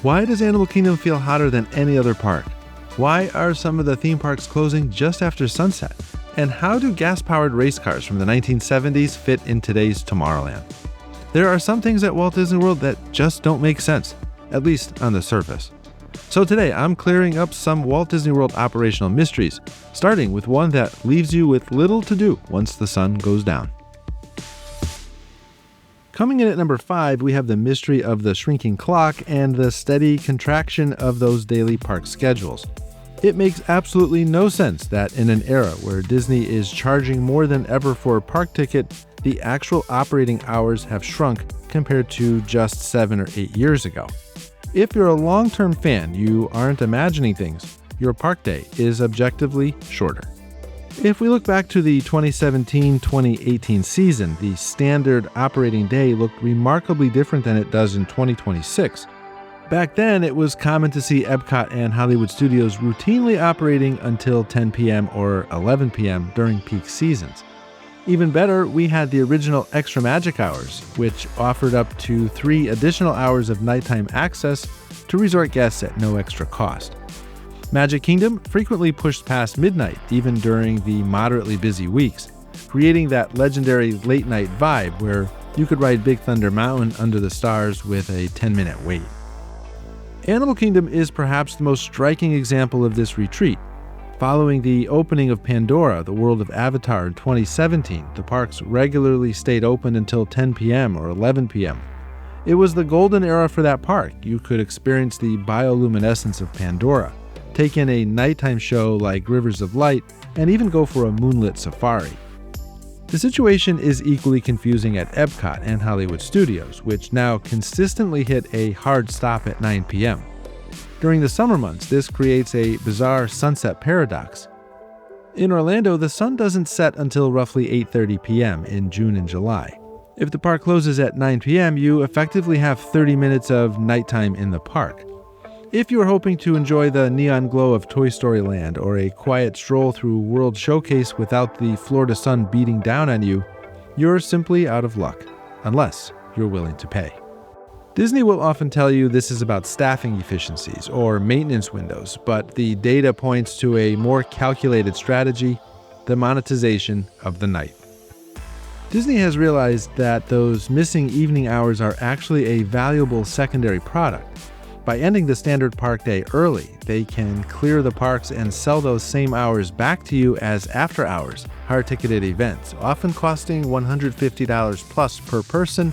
Why does Animal Kingdom feel hotter than any other park? Why are some of the theme parks closing just after sunset? And how do gas-powered race cars from the 1970s fit in today's Tomorrowland? There are some things at Walt Disney World that just don't make sense, at least on the surface. So today, I'm clearing up some Walt Disney World operational mysteries, starting with one that leaves you with little to do once the sun goes down. Coming in at number 5, we have the mystery of the shrinking clock and the steady contraction of those daily park schedules. It makes absolutely no sense that in an era where Disney is charging more than ever for a park ticket, the actual operating hours have shrunk compared to just 7 or 8 years ago. If you're a long-term fan, you aren't imagining things. Your park day is objectively shorter. If we look back to the 2017-2018 season, the standard operating day looked remarkably different than it does in 2026. Back then, it was common to see Epcot and Hollywood Studios routinely operating until 10 p.m. or 11 p.m. during peak seasons. Even better, we had the original Extra Magic Hours, which offered up to 3 additional hours of nighttime access to resort guests at no extra cost. Magic Kingdom frequently pushed past midnight, even during the moderately busy weeks, creating that legendary late-night vibe where you could ride Big Thunder Mountain under the stars with a 10-minute wait. Animal Kingdom is perhaps the most striking example of this retreat. Following the opening of Pandora, the World of Avatar in 2017, the parks regularly stayed open until 10 p.m. or 11 p.m. It was the golden era for that park. You could experience the bioluminescence of Pandora, take in a nighttime show like Rivers of Light, and even go for a moonlit safari. The situation is equally confusing at Epcot and Hollywood Studios, which now consistently hit a hard stop at 9 p.m. During the summer months, this creates a bizarre sunset paradox. In Orlando, the sun doesn't set until roughly 8:30 p.m. in June and July. If the park closes at 9 p.m., you effectively have 30 minutes of nighttime in the park. If you are hoping to enjoy the neon glow of Toy Story Land or a quiet stroll through World Showcase without the Florida sun beating down on you, you're simply out of luck, unless you're willing to pay. Disney will often tell you this is about staffing efficiencies or maintenance windows, but the data points to a more calculated strategy, the monetization of the night. Disney has realized that those missing evening hours are actually a valuable secondary product. By ending the standard park day early, they can clear the parks and sell those same hours back to you as after-hours, hard-ticketed events, often costing $150 plus per person,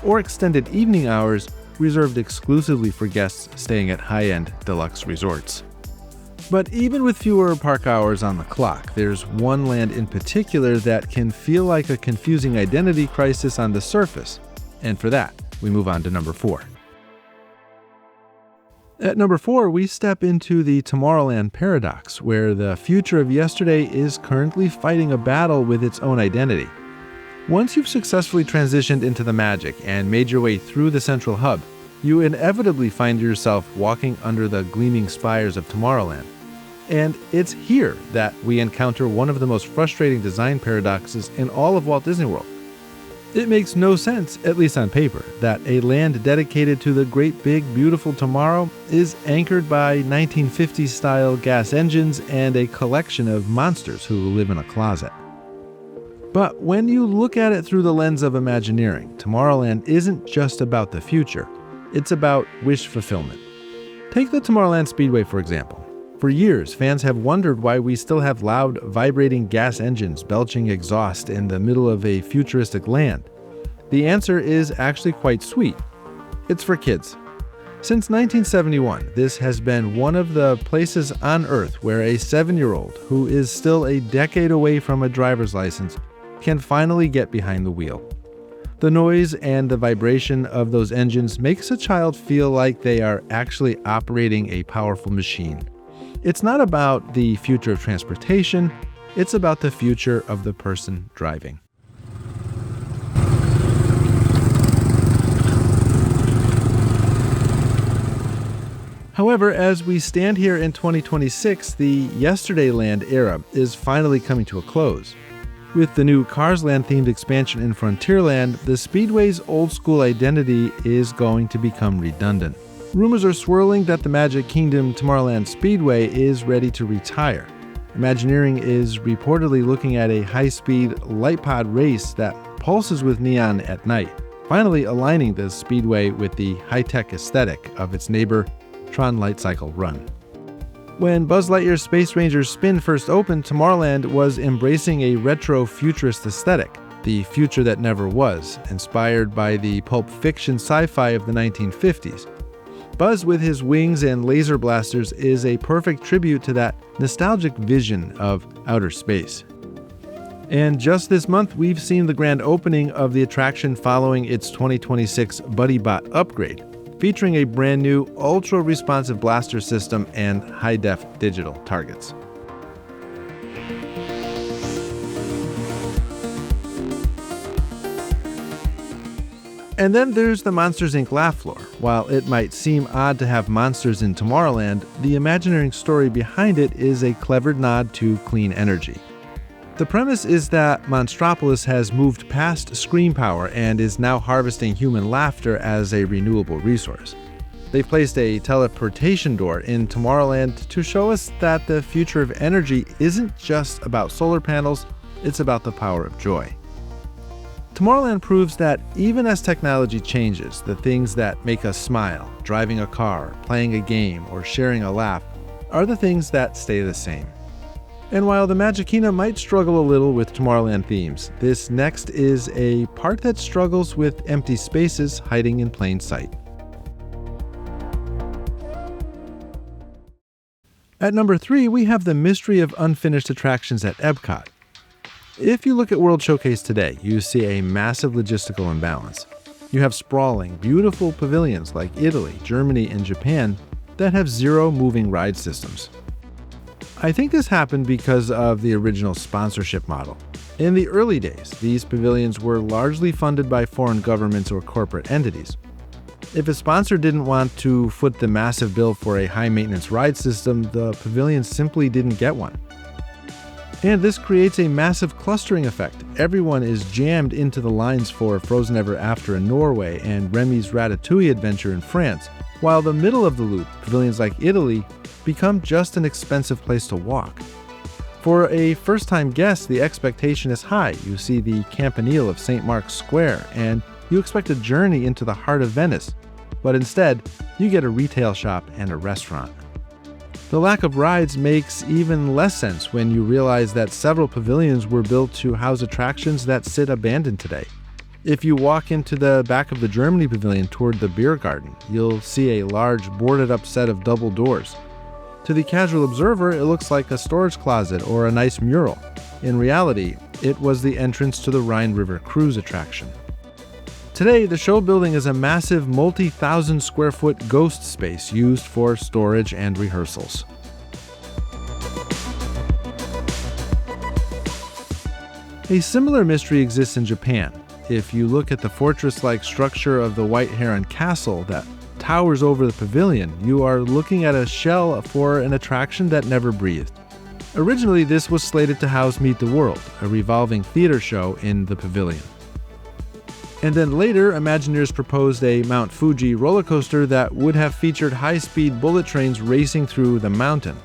or extended evening hours reserved exclusively for guests staying at high-end deluxe resorts. But even with fewer park hours on the clock, there's one land in particular that can feel like a confusing identity crisis on the surface. And for that, we move on to number 4. At number 4, we step into the Tomorrowland paradox, where the future of yesterday is currently fighting a battle with its own identity. Once you've successfully transitioned into the magic and made your way through the central hub, you inevitably find yourself walking under the gleaming spires of Tomorrowland. And it's here that we encounter one of the most frustrating design paradoxes in all of Walt Disney World. It makes no sense, at least on paper, that a land dedicated to the great big beautiful tomorrow is anchored by 1950s-style gas engines and a collection of monsters who live in a closet. But when you look at it through the lens of Imagineering, Tomorrowland isn't just about the future, it's about wish fulfillment. Take the Tomorrowland Speedway, for example. For years, fans have wondered why we still have loud, vibrating gas engines belching exhaust in the middle of a futuristic land. The answer is actually quite sweet. It's for kids. Since 1971, this has been one of the places on Earth where a 7-year-old, who is still a decade away from a driver's license, can finally get behind the wheel. The noise and the vibration of those engines makes a child feel like they are actually operating a powerful machine. It's not about the future of transportation, it's about the future of the person driving. However, as we stand here in 2026, the Yesterdayland era is finally coming to a close. With the new Cars Land themed expansion in Frontierland, the Speedway's old school identity is going to become redundant. Rumors are swirling that the Magic Kingdom Tomorrowland Speedway is ready to retire. Imagineering is reportedly looking at a high-speed light pod race that pulses with neon at night, finally aligning the speedway with the high-tech aesthetic of its neighbor, Tron Light Cycle Run. When Buzz Lightyear's Space Ranger Spin first opened, Tomorrowland was embracing a retro futurist aesthetic, the future that never was, inspired by the pulp fiction sci-fi of the 1950s. Buzz with his wings and laser blasters is a perfect tribute to that nostalgic vision of outer space. And just this month, we've seen the grand opening of the attraction following its 2026 BuddyBot upgrade, featuring a brand new ultra-responsive blaster system and high-def digital targets. And then there's the Monsters, Inc. laugh floor. While it might seem odd to have monsters in Tomorrowland, the Imagineering story behind it is a clever nod to clean energy. The premise is that Monstropolis has moved past scream power and is now harvesting human laughter as a renewable resource. They've placed a teleportation door in Tomorrowland to show us that the future of energy isn't just about solar panels, it's about the power of joy. Tomorrowland proves that even as technology changes, the things that make us smile, driving a car, playing a game, or sharing a laugh, are the things that stay the same. And while the Magic Kingdom might struggle a little with Tomorrowland themes, this next is a part that struggles with empty spaces hiding in plain sight. At number 3, we have the mystery of unfinished attractions at Epcot. If you look at World Showcase today, you see a massive logistical imbalance. You have sprawling, beautiful pavilions like Italy, Germany, and Japan that have zero moving ride systems. I think this happened because of the original sponsorship model. In the early days, these pavilions were largely funded by foreign governments or corporate entities. If a sponsor didn't want to foot the massive bill for a high-maintenance ride system, the pavilion simply didn't get one. And this creates a massive clustering effect. Everyone is jammed into the lines for Frozen Ever After in Norway and Remy's Ratatouille adventure in France, while the middle of the loop, pavilions like Italy, become just an expensive place to walk. For a first-time guest, the expectation is high. You see the campanile of St. Mark's Square, and you expect a journey into the heart of Venice. But instead, you get a retail shop and a restaurant. The lack of rides makes even less sense when you realize that several pavilions were built to house attractions that sit abandoned today. If you walk into the back of the Germany pavilion toward the beer garden, you'll see a large boarded-up set of double doors. To the casual observer, it looks like a storage closet or a nice mural. In reality, it was the entrance to the Rhine River Cruise attraction. Today, the show building is a massive multi-thousand square foot ghost space used for storage and rehearsals. A similar mystery exists in Japan. If you look at the fortress-like structure of the White Heron Castle that towers over the pavilion, you are looking at a shell for an attraction that never breathed. Originally, this was slated to house Meet the World, a revolving theater show in the pavilion. And then later, Imagineers proposed a Mount Fuji roller coaster that would have featured high-speed bullet trains racing through the mountain.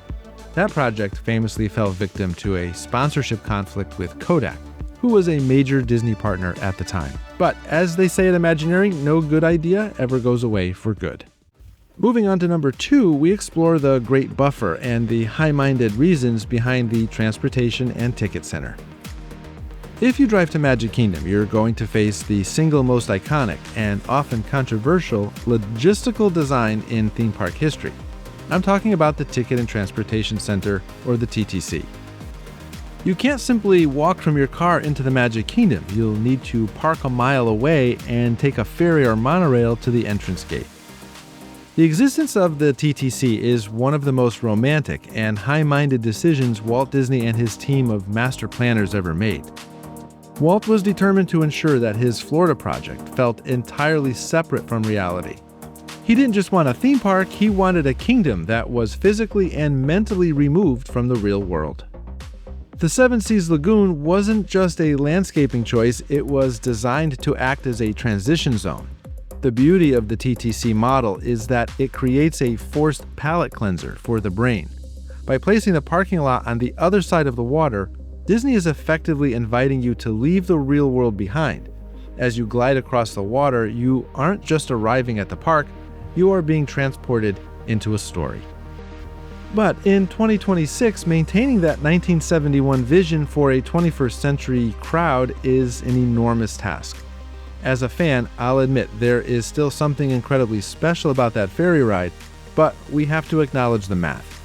That project famously fell victim to a sponsorship conflict with Kodak, who was a major Disney partner at the time. But as they say at Imagineering, no good idea ever goes away for good. Moving on to number 2, we explore the Great Buffer and the high-minded reasons behind the Transportation and Ticket Center. If you drive to Magic Kingdom, you're going to face the single most iconic and often controversial logistical design in theme park history. I'm talking about the Ticket and Transportation Center, or the TTC. You can't simply walk from your car into the Magic Kingdom. You'll need to park a mile away and take a ferry or monorail to the entrance gate. The existence of the TTC is one of the most romantic and high-minded decisions Walt Disney and his team of master planners ever made. Walt was determined to ensure that his Florida project felt entirely separate from reality. He didn't just want a theme park, he wanted a kingdom that was physically and mentally removed from the real world. The Seven Seas Lagoon wasn't just a landscaping choice, it was designed to act as a transition zone. The beauty of the TTC model is that it creates a forced palate cleanser for the brain. By placing the parking lot on the other side of the water, Disney is effectively inviting you to leave the real world behind. As you glide across the water, you aren't just arriving at the park, you are being transported into a story. But in 2026, maintaining that 1971 vision for a 21st century crowd is an enormous task. As a fan, I'll admit there is still something incredibly special about that ferry ride, but we have to acknowledge the math.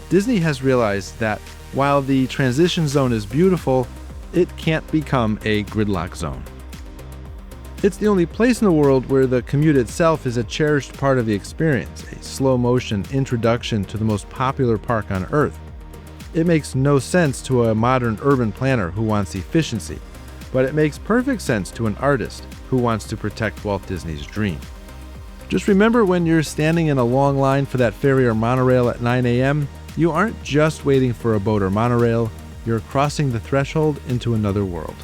Disney has realized that while the transition zone is beautiful, it can't become a gridlock zone. It's the only place in the world where the commute itself is a cherished part of the experience, a slow-motion introduction to the most popular park on Earth. It makes no sense to a modern urban planner who wants efficiency, but it makes perfect sense to an artist who wants to protect Walt Disney's dream. Just remember, when you're standing in a long line for that ferry or monorail at 9 a.m., you aren't just waiting for a boat or monorail, you're crossing the threshold into another world.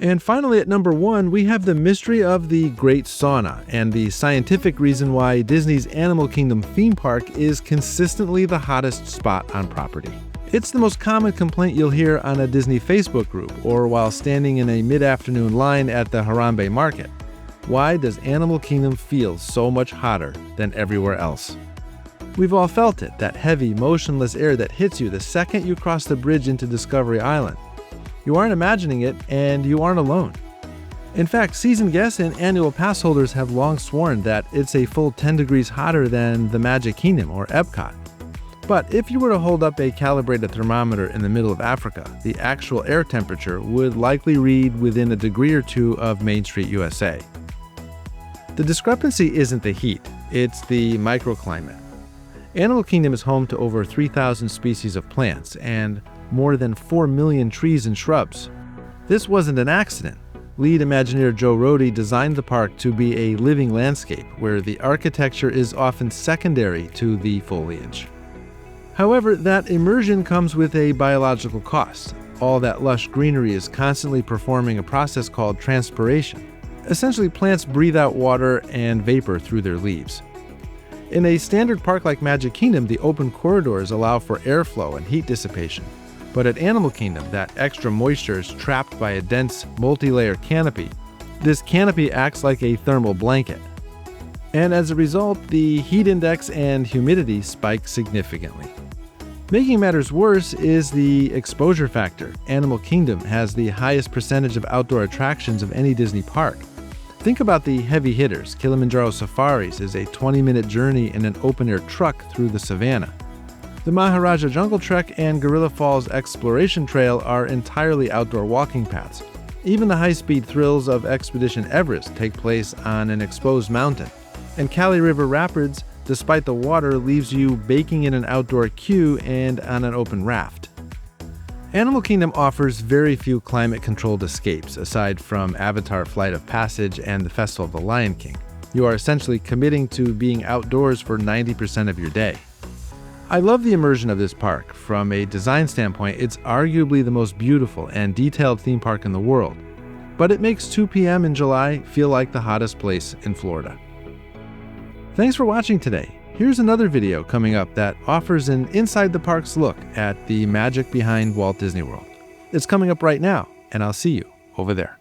And finally, at number 1, we have the mystery of the Great Sauna and the scientific reason why Disney's Animal Kingdom theme park is consistently the hottest spot on property. It's the most common complaint you'll hear on a Disney Facebook group or while standing in a mid-afternoon line at the Harambe Market. Why does Animal Kingdom feel so much hotter than everywhere else? We've all felt it, that heavy, motionless air that hits you the second you cross the bridge into Discovery Island. You aren't imagining it, and you aren't alone. In fact, season guests and annual pass holders have long sworn that it's a full 10 degrees hotter than the Magic Kingdom or Epcot. But if you were to hold up a calibrated thermometer in the middle of Africa, the actual air temperature would likely read within a degree or two of Main Street, USA. The discrepancy isn't the heat, it's the microclimate. Animal Kingdom is home to over 3,000 species of plants and more than 4 million trees and shrubs. This wasn't an accident. Lead Imagineer Joe Rohde designed the park to be a living landscape where the architecture is often secondary to the foliage. However, that immersion comes with a biological cost. All that lush greenery is constantly performing a process called transpiration. Essentially, plants breathe out water and vapor through their leaves. In a standard park like Magic Kingdom, the open corridors allow for airflow and heat dissipation. But at Animal Kingdom, that extra moisture is trapped by a dense, multi-layer canopy. This canopy acts like a thermal blanket. And as a result, the heat index and humidity spike significantly. Making matters worse is the exposure factor. Animal Kingdom has the highest percentage of outdoor attractions of any Disney park. Think about the heavy hitters. Kilimanjaro Safaris is a 20-minute journey in an open-air truck through the savannah. The Maharaja Jungle Trek and Gorilla Falls Exploration Trail are entirely outdoor walking paths. Even the high-speed thrills of Expedition Everest take place on an exposed mountain. And Kali River Rapids, despite the water, leaves you baking in an outdoor queue and on an open raft. Animal Kingdom offers very few climate-controlled escapes, aside from Avatar Flight of Passage and the Festival of the Lion King. You are essentially committing to being outdoors for 90% of your day. I love the immersion of this park. From a design standpoint, it's arguably the most beautiful and detailed theme park in the world. But it makes 2 p.m. in July feel like the hottest place in Florida. Thanks for watching today. Here's another video coming up that offers an inside the parks look at the magic behind Walt Disney World. It's coming up right now, and I'll see you over there.